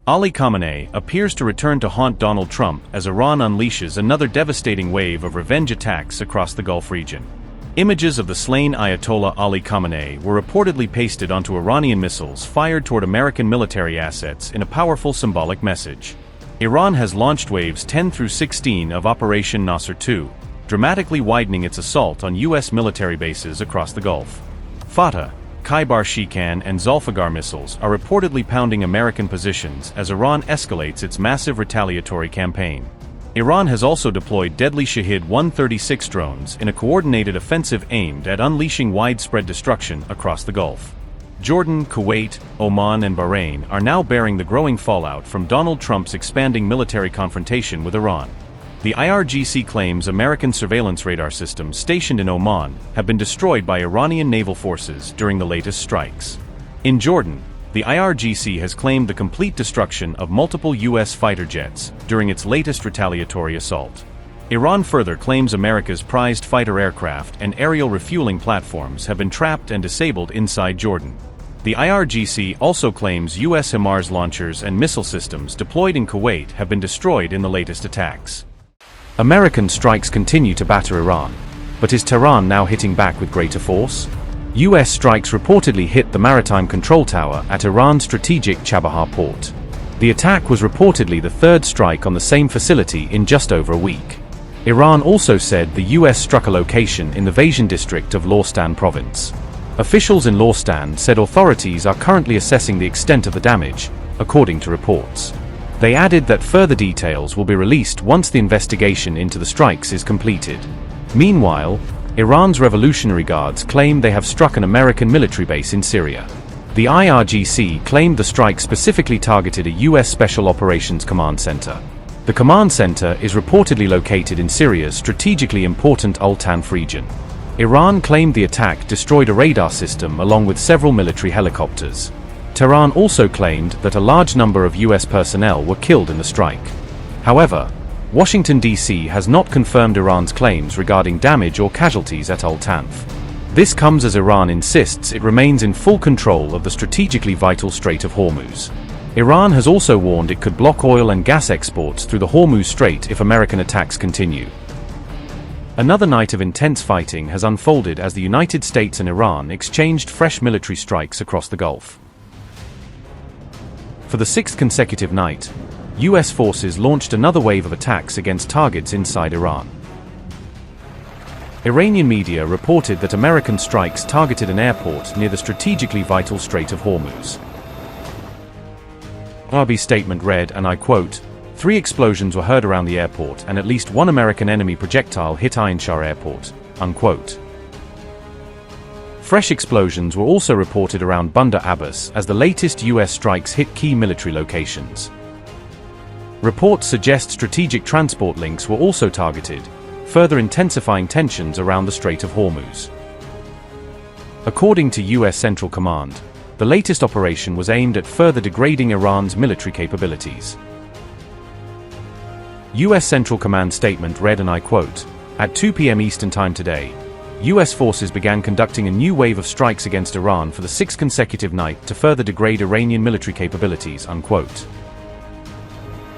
Ali Khamenei appears to return to haunt Donald Trump as Iran unleashes another devastating wave of revenge attacks across the Gulf region. Images of the slain Ayatollah Ali Khamenei were reportedly pasted onto Iranian missiles fired toward American military assets in a powerful symbolic message. Iran has launched waves 10 through 16 of Operation Nasr 2, dramatically widening its assault on U.S. military bases across the Gulf. Fatah, Khaibar Shikan and Zulfiqar missiles are reportedly pounding American positions as Iran escalates its massive retaliatory campaign. Iran has also deployed deadly Shahed 136 drones in a coordinated offensive aimed at unleashing widespread destruction across the Gulf. Jordan, Kuwait, Oman and Bahrain are now bearing the growing fallout from Donald Trump's expanding military confrontation with Iran. The IRGC claims American surveillance radar systems stationed in Oman have been destroyed by Iranian naval forces during the latest strikes. In Jordan, the IRGC has claimed the complete destruction of multiple U.S. fighter jets during its latest retaliatory assault. Iran further claims America's prized fighter aircraft and aerial refueling platforms have been trapped and disabled inside Jordan. The IRGC also claims U.S. HIMARS launchers and missile systems deployed in Kuwait have been destroyed in the latest attacks. American strikes continue to batter Iran, but is Tehran now hitting back with greater force? U.S. strikes reportedly hit the maritime control tower at Iran's strategic Chabahar port. The attack was reportedly the third strike on the same facility in just over a week. Iran also said the U.S. struck a location in the Vazian district of Lorestan province. Officials in Lorestan said authorities are currently assessing the extent of the damage, according to reports. They added that further details will be released once the investigation into the strikes is completed. Meanwhile, Iran's Revolutionary Guards claim they have struck an American military base in Syria. The IRGC claimed the strike specifically targeted a U.S. Special Operations Command Center. The command center is reportedly located in Syria's strategically important Al-Tanf region. Iran claimed the attack destroyed a radar system along with several military helicopters. Tehran also claimed that a large number of U.S. personnel were killed in the strike. However, Washington, D.C. has not confirmed Iran's claims regarding damage or casualties at Al-Tanf. This comes as Iran insists it remains in full control of the strategically vital Strait of Hormuz. Iran has also warned it could block oil and gas exports through the Hormuz Strait if American attacks continue. Another night of intense fighting has unfolded as the United States and Iran exchanged fresh military strikes across the Gulf. For the sixth consecutive night, U.S. forces launched another wave of attacks against targets inside Iran. Iranian media reported that American strikes targeted an airport near the strategically vital Strait of Hormuz. IRGC statement read, and I quote, "3 explosions were heard around the airport and at least one American enemy projectile hit Ain Shah Airport," unquote. Fresh explosions were also reported around Bandar Abbas as the latest U.S. strikes hit key military locations. Reports suggest strategic transport links were also targeted, further intensifying tensions around the Strait of Hormuz. According to U.S. Central Command, the latest operation was aimed at further degrading Iran's military capabilities. U.S. Central Command statement read, and I quote, "At 2 p.m. Eastern Time today, U.S. forces began conducting a new wave of strikes against Iran for the 6th consecutive night to further degrade Iranian military capabilities," unquote.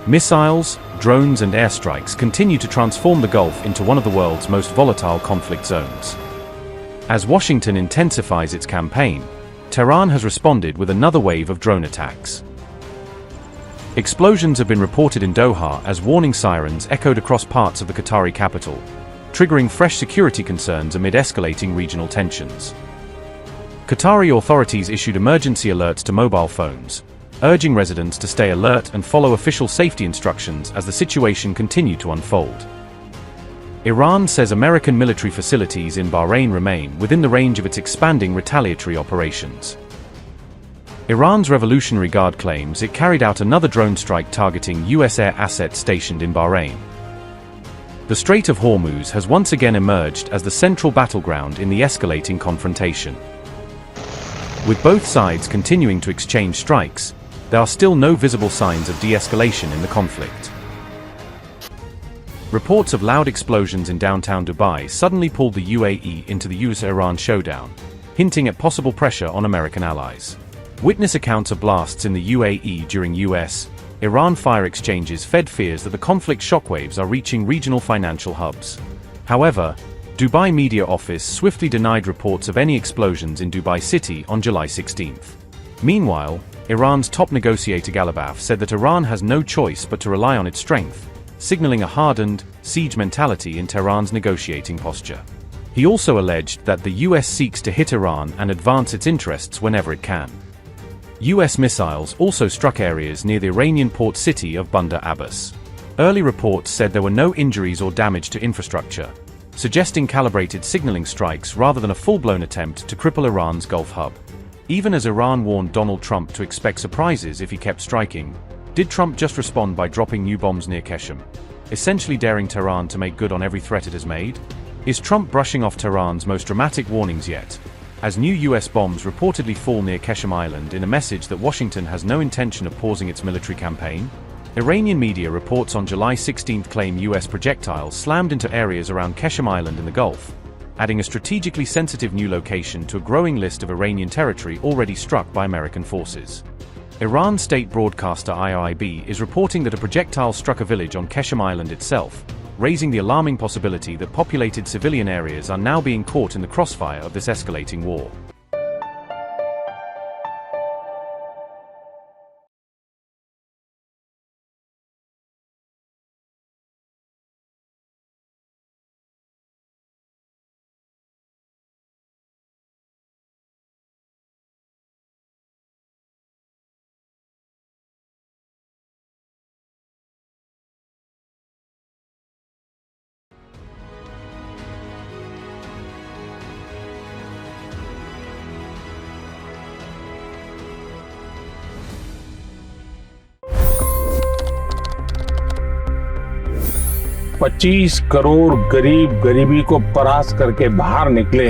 Missiles, drones and airstrikes continue to transform the Gulf into one of the world's most volatile conflict zones. As Washington intensifies its campaign, Tehran has responded with another wave of drone attacks. Explosions have been reported in Doha as warning sirens echoed across parts of the Qatari capital, triggering fresh security concerns amid escalating regional tensions. Qatari authorities issued emergency alerts to mobile phones, urging residents to stay alert and follow official safety instructions as the situation continued to unfold. Iran says American military facilities in Bahrain remain within the range of its expanding retaliatory operations. Iran's Revolutionary Guard claims it carried out another drone strike targeting U.S. air assets stationed in Bahrain. The Strait of Hormuz has once again emerged as the central battleground in the escalating confrontation. With both sides continuing to exchange strikes, there are still no visible signs of de-escalation in the conflict. Reports of loud explosions in downtown Dubai suddenly pulled the UAE into the US-Iran showdown, hinting at possible pressure on American allies. Witness accounts of blasts in the UAE during US-Iran fire exchanges fed fears that the conflict shockwaves are reaching regional financial hubs. However, Dubai media office swiftly denied reports of any explosions in Dubai City on July 16. Meanwhile, Iran's top negotiator Ghalibaf said that Iran has no choice but to rely on its strength, signaling a hardened, siege mentality in Tehran's negotiating posture. He also alleged that the US seeks to hit Iran and advance its interests whenever it can. US missiles also struck areas near the Iranian port city of Bandar Abbas. Early reports said there were no injuries or damage to infrastructure, suggesting calibrated signaling strikes rather than a full-blown attempt to cripple Iran's Gulf hub. Even as Iran warned Donald Trump to expect surprises if he kept striking, did Trump just respond by dropping new bombs near Qeshm, essentially daring Tehran to make good on every threat it has made? Is Trump brushing off Tehran's most dramatic warnings yet, as new US bombs reportedly fall near Qeshm Island in a message that Washington has no intention of pausing its military campaign? Iranian media reports on July 16 claim US projectiles slammed into areas around Qeshm Island in the Gulf, adding a strategically sensitive new location to a growing list of Iranian territory already struck by American forces. Iran state broadcaster IRGC is reporting that a projectile struck a village on Qeshm Island itself, raising the alarming possibility that populated civilian areas are now being caught in the crossfire of this escalating war. $25 crore गरीब गरीबी को परास्त करके बाहर निकले।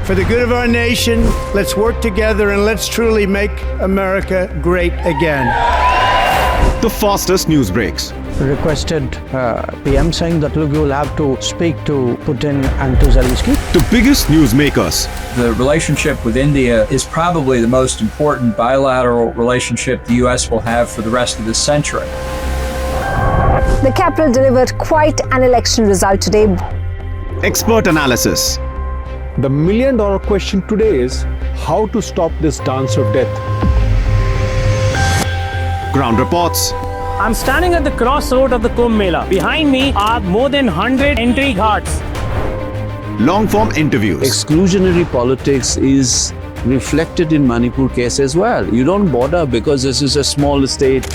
For the good of our nation, let's work together and let's truly make America great again. The fastest news breaks. Requested PM saying that look, you will have to speak to Putin and to Zelensky. The biggest newsmakers. The relationship with India is probably the most important bilateral relationship the US will have for the rest of this century. The capital delivered quite an election result today. Expert analysis. The million-dollar question today is how to stop this dance of death. Ground reports. I'm standing at the crossroad of the Kumbh Mela. Behind me are more than 100 entry ghats. Long-form interviews. Exclusionary politics is reflected in Manipur case as well. You don't bother because this is a small state.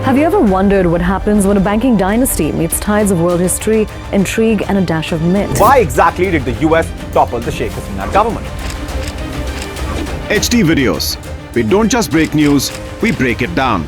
Have you ever wondered what happens when a banking dynasty meets tides of world history, intrigue, and a dash of myth? Why exactly did the US topple the Sheikh Hasina government? HT videos. We don't just break news, we break it down.